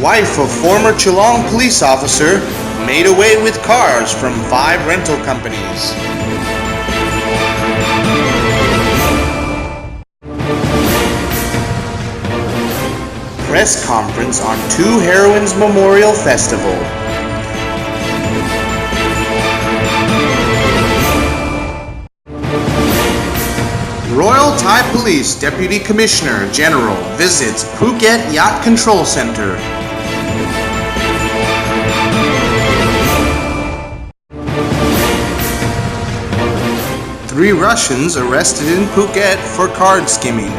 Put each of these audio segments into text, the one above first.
Wife of former Geelong police officer made away with cars from 5 rental companies. Press conference on 2 Heroines Memorial Festival. Royal Thai Police Deputy Commissioner General visits Phuket Yacht Control Center. Three Russians arrested in Phuket for card skimming.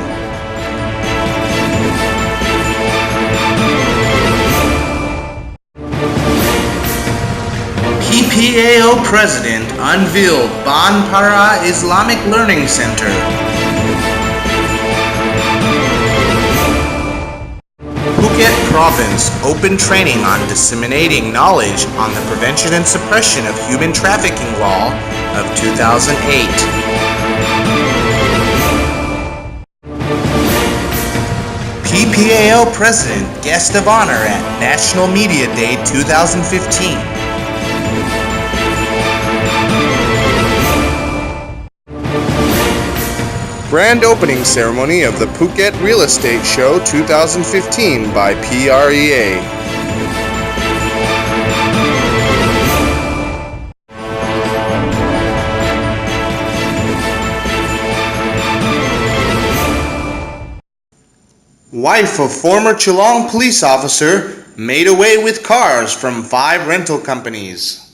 PPAO President unveiled Banpara Islamic Learning Center. Phuket Province opened training on disseminating knowledge on the prevention and suppression of human trafficking law of 2008. PPAO President Guest of Honor at National Media Day 2015. Grand opening ceremony of the Phuket Real Estate Show 2015 by PREA. Wife of former Geelong police officer made away with cars from 5 rental companies.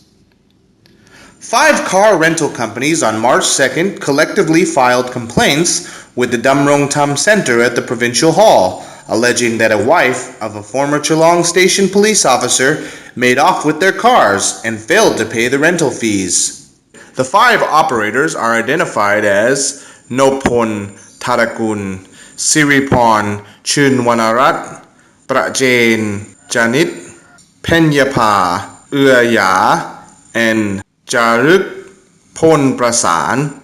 5 car rental companies on March 2nd collectively filed complaints with the Damrong Tam Center at the Provincial Hall, alleging that a wife of a former Geelong Station police officer made off with their cars and failed to pay the rental fees. The 5 operators are identified as Nopon Tarakun, Siriporn Chunwanarat, Prajen Janit, Penyapa Uyaya, and Jaruk Pon Prasan.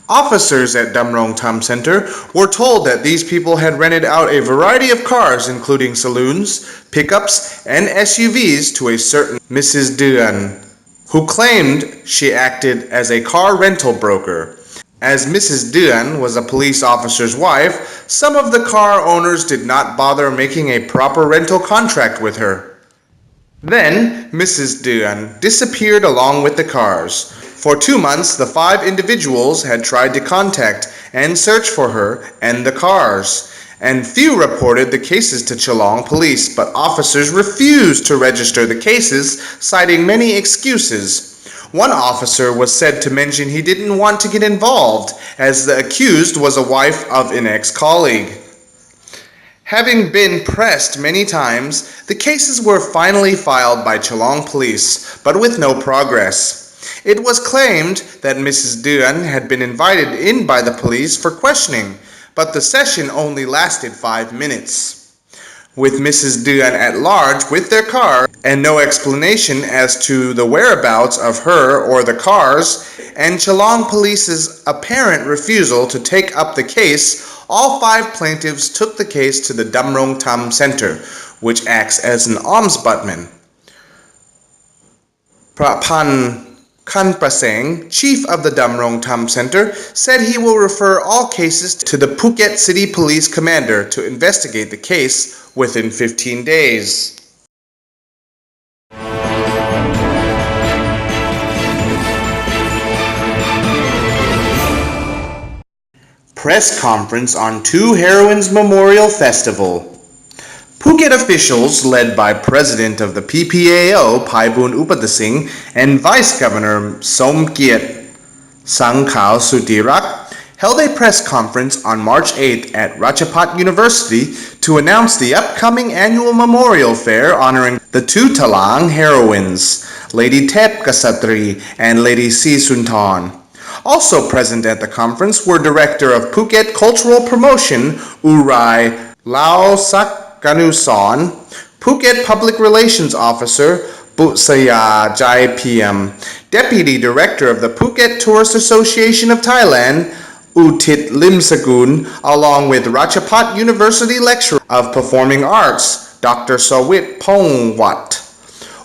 Officers at Damrong Tam Center were told that these people had rented out a variety of cars including saloons, pickups, and SUVs to a certain Mrs. Duan, who claimed she acted as a car rental broker. As Mrs. Duan was a police officer's wife, some of the car owners did not bother making a proper rental contract with her. Then, Mrs. Duan disappeared along with the cars. For 2 months, the 5 individuals had tried to contact and search for her and the cars, and few reported the cases to Geelong police, but officers refused to register the cases, citing many excuses. One officer was said to mention he didn't want to get involved, as the accused was a wife of an ex-colleague. Having been pressed many times, the cases were finally filed by Geelong police, but with no progress. It was claimed that Mrs. Duan had been invited in by the police for questioning, but the session only lasted 5 minutes. With Mrs. Duan at large with their car and no explanation as to the whereabouts of her or the cars, and Geelong police's apparent refusal to take up the case, all 5 plaintiffs took the case to the Damrong Tam Center, which acts as an ombudsman. Prapan Kanpraseng, chief of the Damrong Tam Center, said he will refer all cases to the Phuket City Police Commander to investigate the case within 15 days. Press conference on 2 Heroines Memorial Festival. Phuket officials, led by President of the PPAO Paibun Upadasing and Vice Governor Somkiat Sangkhao Sutirak, held a press conference on March 8th at Ratchapat University to announce the upcoming annual memorial fair honoring the 2 Talang heroines, Lady Tep Kasatri and Lady Si Sunthorn. Also present at the conference were Director of Phuket Cultural Promotion Urai Lao Sak Ganuson, Phuket Public Relations Officer Butsaya Jai PM, Deputy Director of the Phuket Tourist Association of Thailand Utit Limsagun, along with Ratchapat University Lecturer of Performing Arts Dr. Sawit Pongwat.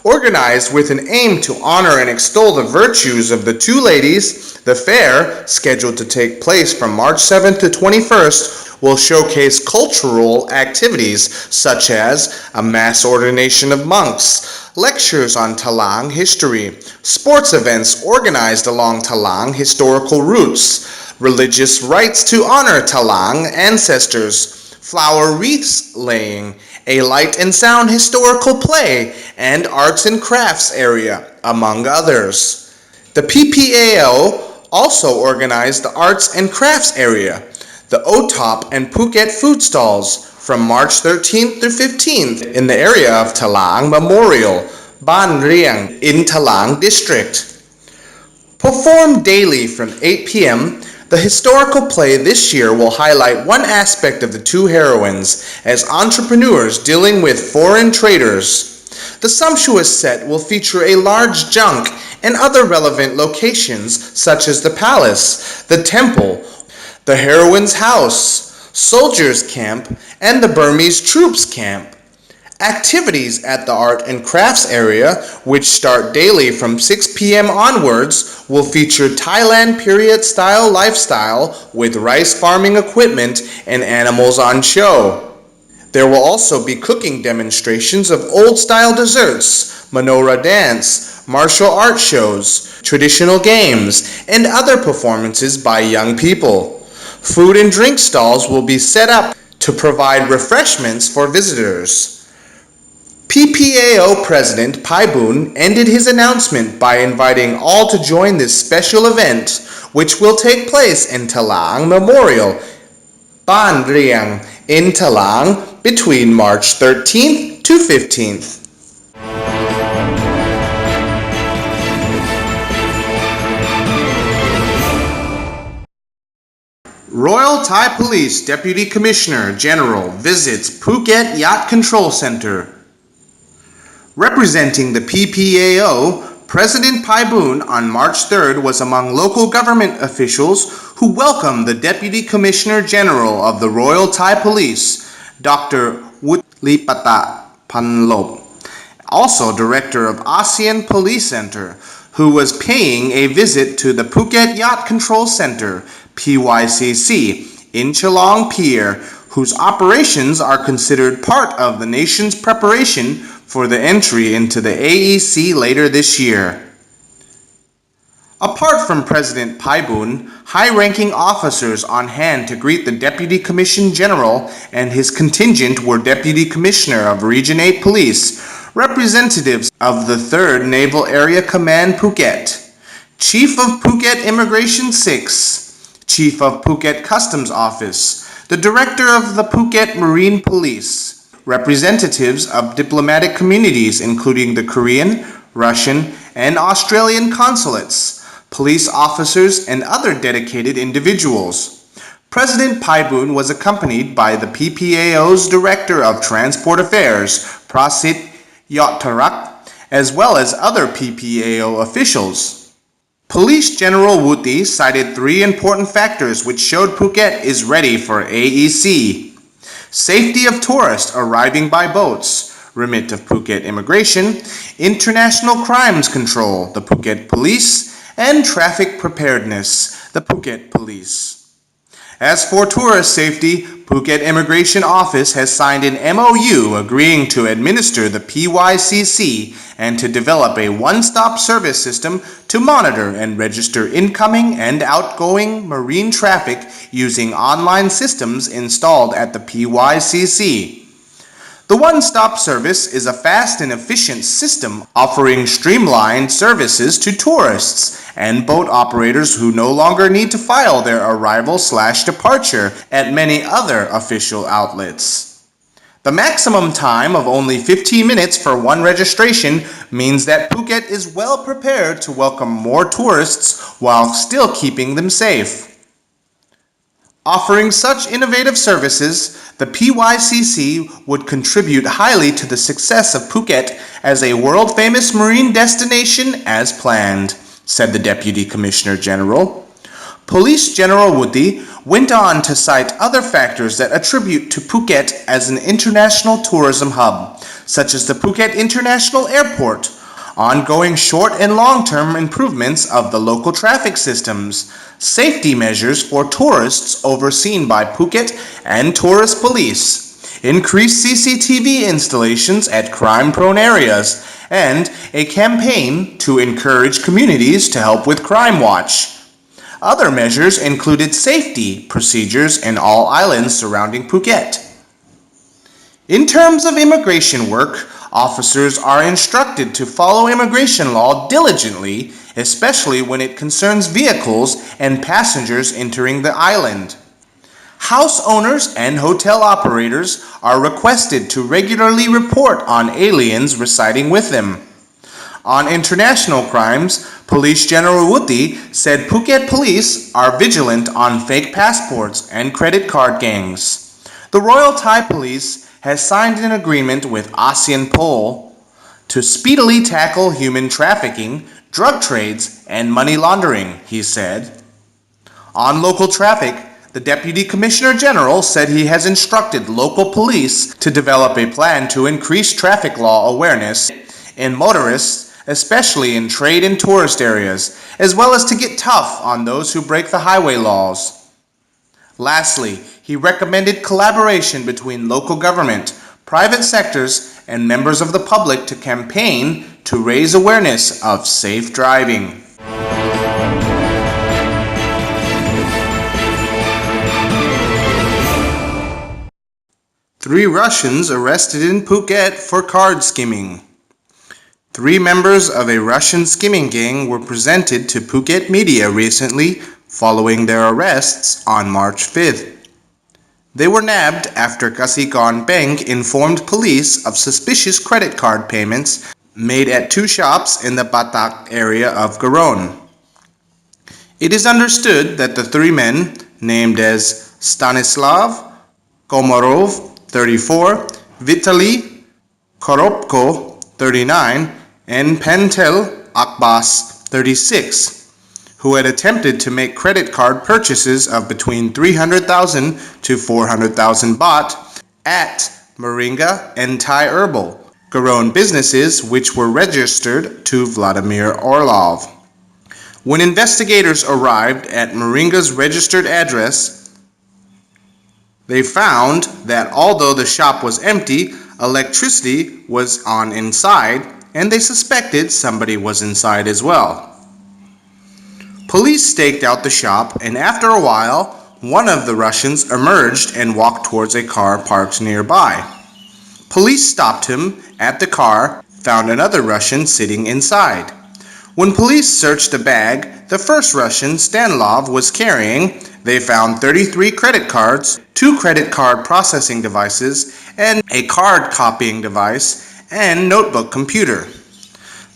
Organized with an aim to honor and extol the virtues of the two ladies, the fair, scheduled to take place from March 7th to 21st, will showcase cultural activities such as a mass ordination of monks, lectures on Talang history, sports events organized along Talang historical routes, religious rites to honor Talang ancestors, flower wreaths laying, a light and sound historical play, and arts and crafts area, among others. The PPAO also organized the arts and crafts area, the OTOP and Phuket food stalls from March 13th through 15th in the area of Talang Memorial, Ban Riang in Talang District. Performed daily from 8 p.m., the historical play this year will highlight one aspect of the two heroines as entrepreneurs dealing with foreign traders. The sumptuous set will feature a large junk and other relevant locations such as the palace, the temple, the heroine's house, soldiers' camp, and the Burmese troops' camp. Activities at the art and crafts area, which start daily from 6 p.m. onwards, will feature Thailand period-style lifestyle with rice farming equipment and animals on show. There will also be cooking demonstrations of old-style desserts, Manora dance, martial art shows, traditional games, and other performances by young people. Food and drink stalls will be set up to provide refreshments for visitors. PPAO President Paibun ended his announcement by inviting all to join this special event, which will take place in Talang Memorial, Ban Riang in Talang between March 13th to 15th. Royal Thai Police Deputy Commissioner General visits Phuket Yacht Control Center. Representing the PPAO, President Paibun on March 3rd was among local government officials who welcomed the Deputy Commissioner General of the Royal Thai Police, Dr. Wutlipata Panlop, also Director of ASEAN Police Center, who was paying a visit to the Phuket Yacht Control Center, PYCC, in Chalong Pier, whose operations are considered part of the nation's preparation for the entry into the AEC later this year. Apart from President Paibun, high-ranking officers on hand to greet the Deputy Commissioner General and his contingent were Deputy Commissioner of Region 8 Police, representatives of the 3rd Naval Area Command Phuket, Chief of Phuket Immigration 6, Chief of Phuket Customs Office, the Director of the Phuket Marine Police, representatives of diplomatic communities including the Korean, Russian, and Australian consulates, police officers, and other dedicated individuals. President Paibun was accompanied by the PPAO's Director of Transport Affairs, Prasit Yottarak, as well as other PPAO officials. Police General Wuti cited 3 important factors which showed Phuket is ready for AEC. Safety of tourists arriving by boats, remit of Phuket Immigration, International Crimes Control, the Phuket Police, and Traffic Preparedness, the Phuket Police. As for tourist safety, Phuket Immigration Office has signed an MOU agreeing to administer the PYCC and to develop a one-stop service system to monitor and register incoming and outgoing marine traffic using online systems installed at the PYCC. The one-stop service is a fast and efficient system offering streamlined services to tourists and boat operators who no longer need to file their arrival/departure at many other official outlets. The maximum time of only 15 minutes for one registration means that Phuket is well prepared to welcome more tourists while still keeping them safe. Offering such innovative services, the PYCC would contribute highly to the success of Phuket as a world-famous marine destination as planned, said the Deputy Commissioner General. Police General Wuti went on to cite other factors that attribute to Phuket as an international tourism hub, such as the Phuket International Airport, ongoing short and long-term improvements of the local traffic systems, safety measures for tourists overseen by Phuket and tourist police, increased CCTV installations at crime-prone areas, and a campaign to encourage communities to help with crime watch. Other measures included safety procedures in all islands surrounding Phuket. In terms of immigration work, officers are instructed to follow immigration law diligently, especially when it concerns vehicles and passengers entering the island. House owners and hotel operators are requested to regularly report on aliens residing with them. On international crimes, Police General Wuti said Phuket police are vigilant on fake passports and credit card gangs. The Royal Thai Police has signed an agreement with ASEAN Pol to speedily tackle human trafficking, drug trades, and money laundering, he said. On local traffic, the Deputy Commissioner General said he has instructed local police to develop a plan to increase traffic law awareness in motorists, especially in trade and tourist areas, as well as to get tough on those who break the highway laws. Lastly, he recommended collaboration between local government, private sectors, and members of the public to campaign to raise awareness of safe driving. Three Russians arrested in Phuket for card skimming. 3 members of a Russian skimming gang were presented to Phuket media recently following their arrests on March 5th. They were nabbed after Kasikorn Bank informed police of suspicious credit card payments made at 2 shops in the Batak area of Garon. It is understood that the 3 men, named as Stanislav Komarov, 34, Vitaly Koropko, 39, and Pentel Akbas, 36, who had attempted to make credit card purchases of between 300,000 to 400,000 baht at Moringa and Thai Herbal, Garon businesses which were registered to Vladimir Orlov. When investigators arrived at Moringa's registered address, they found that although the shop was empty, electricity was on inside, and they suspected somebody was inside as well. Police staked out the shop, and after a while, one of the Russians emerged and walked towards a car parked nearby. Police stopped him at the car, found another Russian sitting inside. When police searched the bag the first Russian, Stanlov, was carrying, they found 33 credit cards, 2 credit card processing devices, and a card copying device, and notebook computer.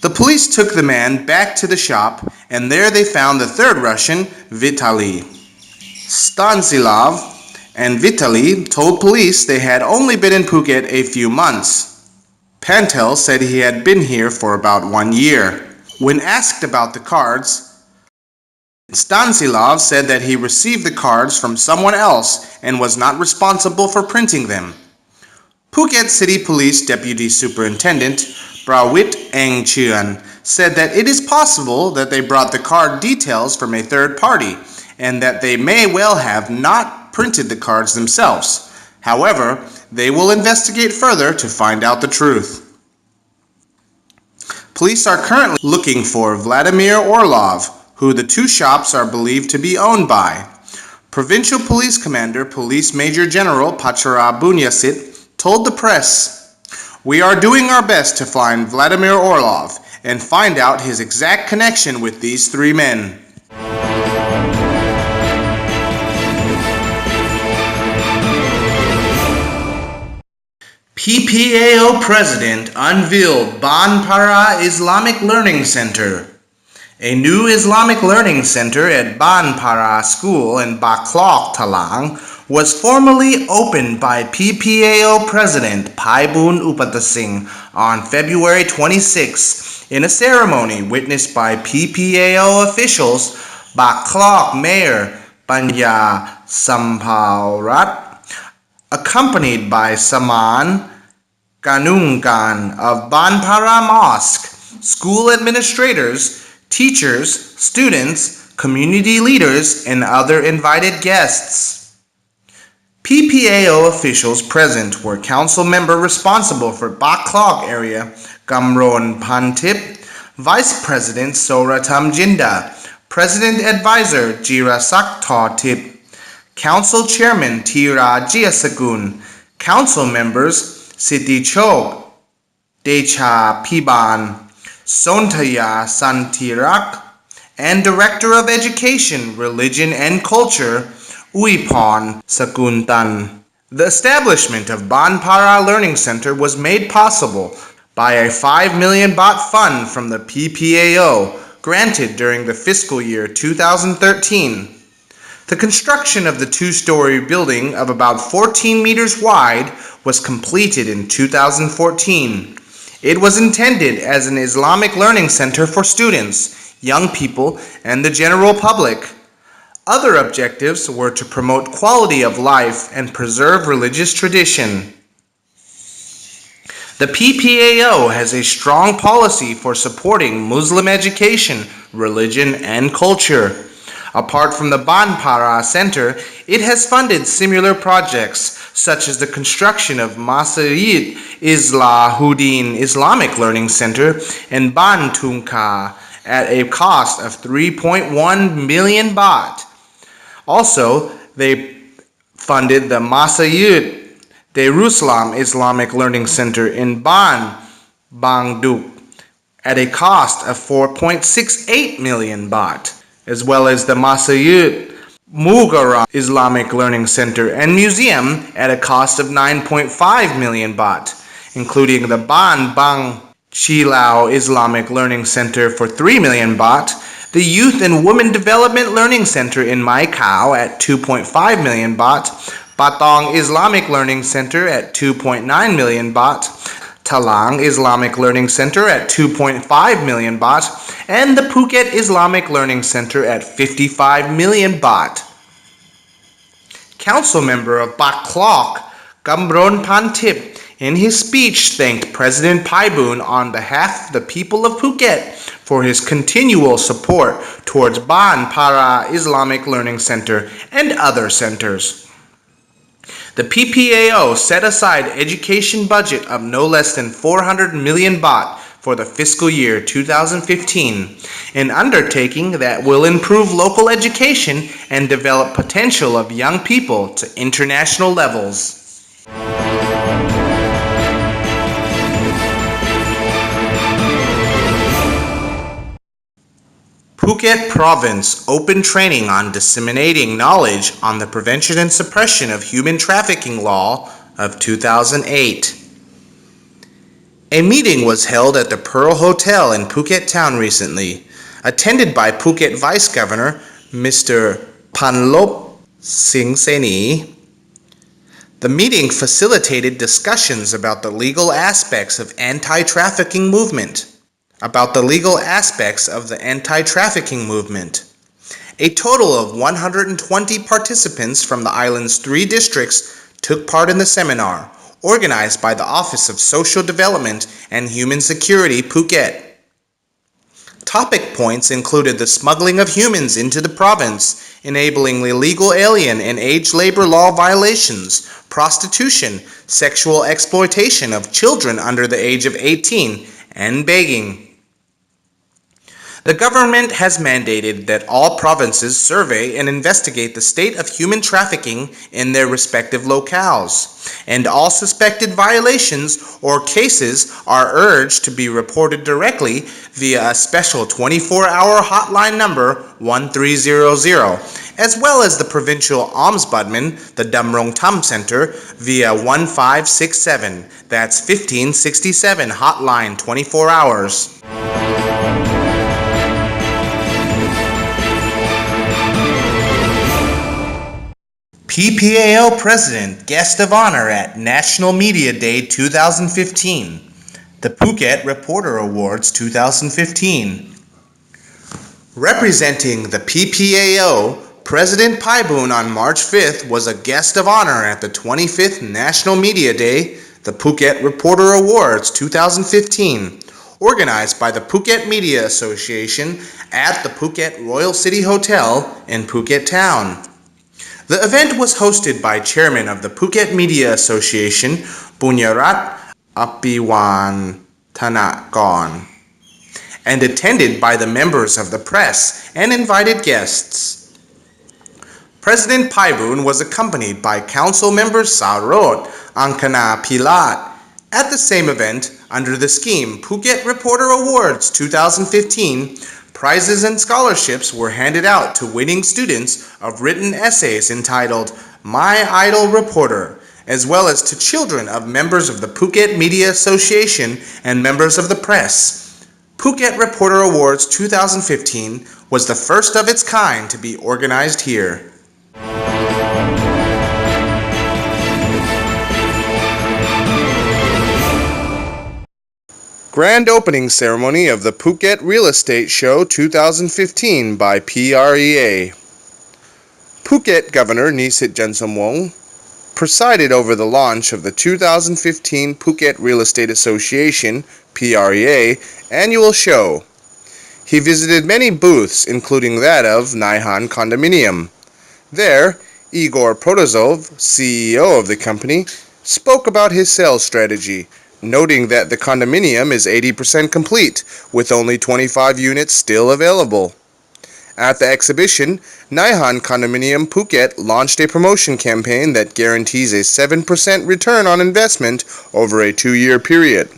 The police took the man back to the shop, and there they found the third Russian, Vitaly. Stanislav and Vitaly told police they had only been in Phuket a few months. Pantel said he had been here for about 1 year. When asked about the cards, Stanislav said that he received the cards from someone else and was not responsible for printing them. Phuket City Police Deputy Superintendent Prawit Engchuan said that it is possible that they brought the card details from a third party and that they may well have not printed the cards themselves. However, they will investigate further to find out the truth. Police are currently looking for Vladimir Orlov, who the 2 shops are believed to be owned by. Provincial Police Commander Police Major General Pachara Bunyasit told the press, "We are doing our best to find Vladimir Orlov and find out his exact connection with these 3 men." PPAO President unveiled Banpara Islamic Learning Center. A new Islamic Learning Center at Banpara School in Baklok, Talang was formally opened by PPAO President Paibun Upatasingh on February 26 in a ceremony witnessed by PPAO officials, Baklok Mayor Panya Sampaurat, accompanied by Saman Kanungkan of Banpara Mosque, school administrators, teachers, students, community leaders, and other invited guests. PPAO officials present were council member responsible for Baklok area, Kamron Pantip, Vice President Soratam Jinda, President Advisor Jira Saktha Tip, Council Chairman Tira Jiasakun, Council Members Siti Chok, Decha Piban, Sontaya Santirak, and Director of Education, Religion and Culture, Uipon Sakuntan. The establishment of Banpara Learning Center was made possible by a 5 million baht fund from the PPAO granted during the fiscal year 2013. The construction of the two-story building of about 14 meters wide was completed in 2014. It was intended as an Islamic learning center for students, young people, and the general public. Other objectives were to promote quality of life and preserve religious tradition. The PPAO has a strong policy for supporting Muslim education, religion, and culture. Apart from the Banpara Center, it has funded similar projects such as the construction of Masjid Islahuddin Islamic Learning Center in Ban Tungka at a cost of 3.1 million baht. Also, they funded the Masjid Darussalam Islamic Learning Center in Ban Bangduk at a cost of 4.68 million baht, as well as the Masjid Mughara Islamic Learning Center and Museum at a cost of 9.5 million baht, including the Ban Bang Chilao Islamic Learning Center for 3 million baht, the Youth and Women Development Learning Center in Mai Khao at 2.5 million baht, Patong Islamic Learning Center at 2.9 million baht, Talang Islamic Learning Center at 2.5 million baht, and the Phuket Islamic Learning Center at 55 million baht. Council member of Baklok, Kamron Pantip, in his speech thanked President Paibun on behalf of the people of Phuket for his continual support towards Banpara Islamic Learning Center and other centers. The PPAO set aside education budget of no less than 400 million baht for the fiscal year 2015, an undertaking that will improve local education and develop potential of young people to international levels. Phuket Province open training on disseminating knowledge on the prevention and suppression of human trafficking law of 2008. A meeting was held at the Pearl Hotel in Phuket town recently, attended by Phuket Vice Governor Mr. Panlop Singh Seni. The meeting facilitated discussions about the legal aspects of the anti-trafficking movement. A total of 120 participants from the island's 3 districts took part in the seminar, organized by the Office of Social Development and Human Security, Phuket. Topic points included the smuggling of humans into the province, enabling illegal alien and age labor law violations, prostitution, sexual exploitation of children under the age of 18, and begging. The government has mandated that all provinces survey and investigate the state of human trafficking in their respective locales, and all suspected violations or cases are urged to be reported directly via a special 24-hour hotline number 1300, as well as the provincial ombudsman, the Damrong Tam Center, via 1567, that's 1567 hotline 24 hours. PPAO President Guest of Honor at National Media Day 2015, the Phuket Reporter Awards 2015. Representing the PPAO, President Paiboon on March 5th was a guest of honor at the 25th National Media Day, the Phuket Reporter Awards 2015, organized by the Phuket Media Association at the Phuket Royal City Hotel in Phuket Town. The event was hosted by Chairman of the Phuket Media Association, Punyarat Apiwanthanakorn, and attended by the members of the press and invited guests. President Paiboon was accompanied by Council Member Sarot Angkana Pilat. At the same event, under the scheme Phuket Reporter Awards 2015, prizes and scholarships were handed out to winning students of written essays entitled My Idol Reporter, as well as to children of members of the Phuket Media Association and members of the press. Phuket Reporter Awards 2015 was the first of its kind to be organized here. Grand opening ceremony of the Phuket Real Estate Show 2015 by PREA. Phuket Governor Nisit Jansomwong presided over the launch of the 2015 Phuket Real Estate Association PREA annual show. He visited many booths, including that of Naihan Condominium. There, Igor Protozov, CEO of the company, spoke about his sales strategy, noting that the condominium is 80% complete, with only 25 units still available. At the exhibition, Naihan Condominium Phuket launched a promotion campaign that guarantees a 7% return on investment over a 2-year period.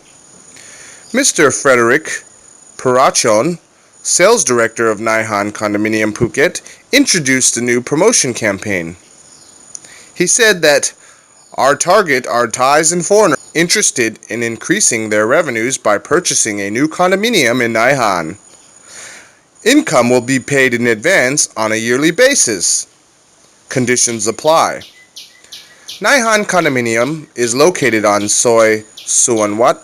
Mr. Frederick Parachon, sales director of Naihan Condominium Phuket, introduced the new promotion campaign. He said that our target are Thais and foreigners interested in increasing their revenues by purchasing a new condominium in Naihan. Income will be paid in advance on a yearly basis. Conditions apply. Naihan Condominium is located on Soi Suanwat,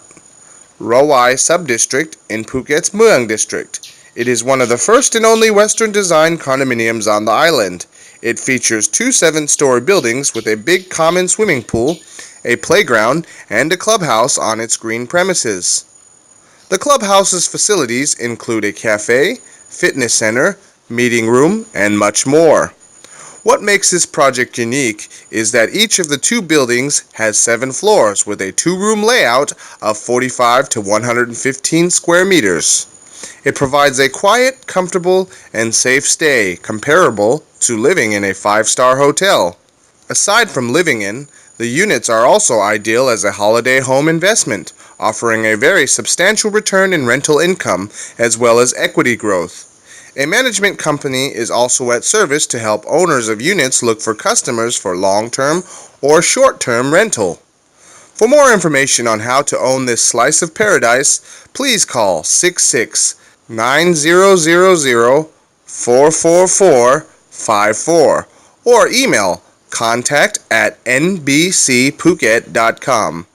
Rawai Subdistrict in Phuket's Mueang District. It is one of the first and only Western-designed condominiums on the island. It features 2 7-story buildings with a big common swimming pool, a playground, and a clubhouse on its green premises. The clubhouse's facilities include a cafe, fitness center, meeting room, and much more. What makes this project unique is that each of the 2 buildings has 7 floors with a 2-room layout of 45 to 115 square meters. It provides a quiet, comfortable, and safe stay comparable to living in a 5-star hotel. Aside from living in, the units are also ideal as a holiday home investment, offering a very substantial return in rental income as well as equity growth. A management company is also at service to help owners of units look for customers for long-term or short-term rental. For more information on how to own this slice of paradise, please call 66-9000-444-54 or email contact@nbcphuket.com.